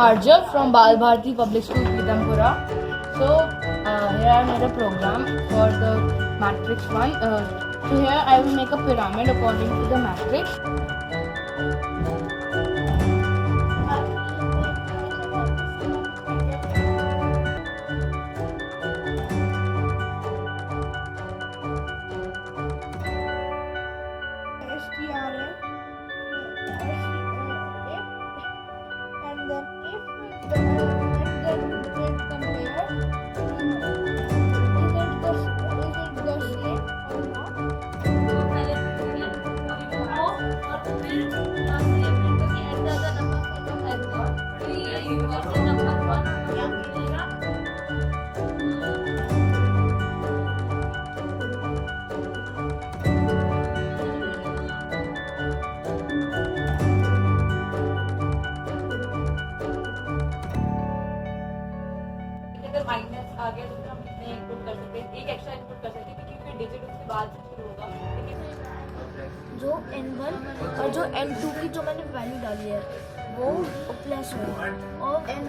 Arjav from Bal Bharati Public School, Pitampura. So here I made a program for the matrix one. So here I will make a pyramid according to the matrix. S.T.E.A.M, and then if the and then it compare is it the same or not? अगर minus आ गया तो फिर हम कितने input कर सकते हैं, एक एक्स्ट्रा इनपुट कर सकते हैं क्योंकि फिर डिजिट उसके बाद से शुरू होगा। लेकिन जो n1 और जो n2 की जो मैंने वैल्यू डाली है वो प्लस होगा और n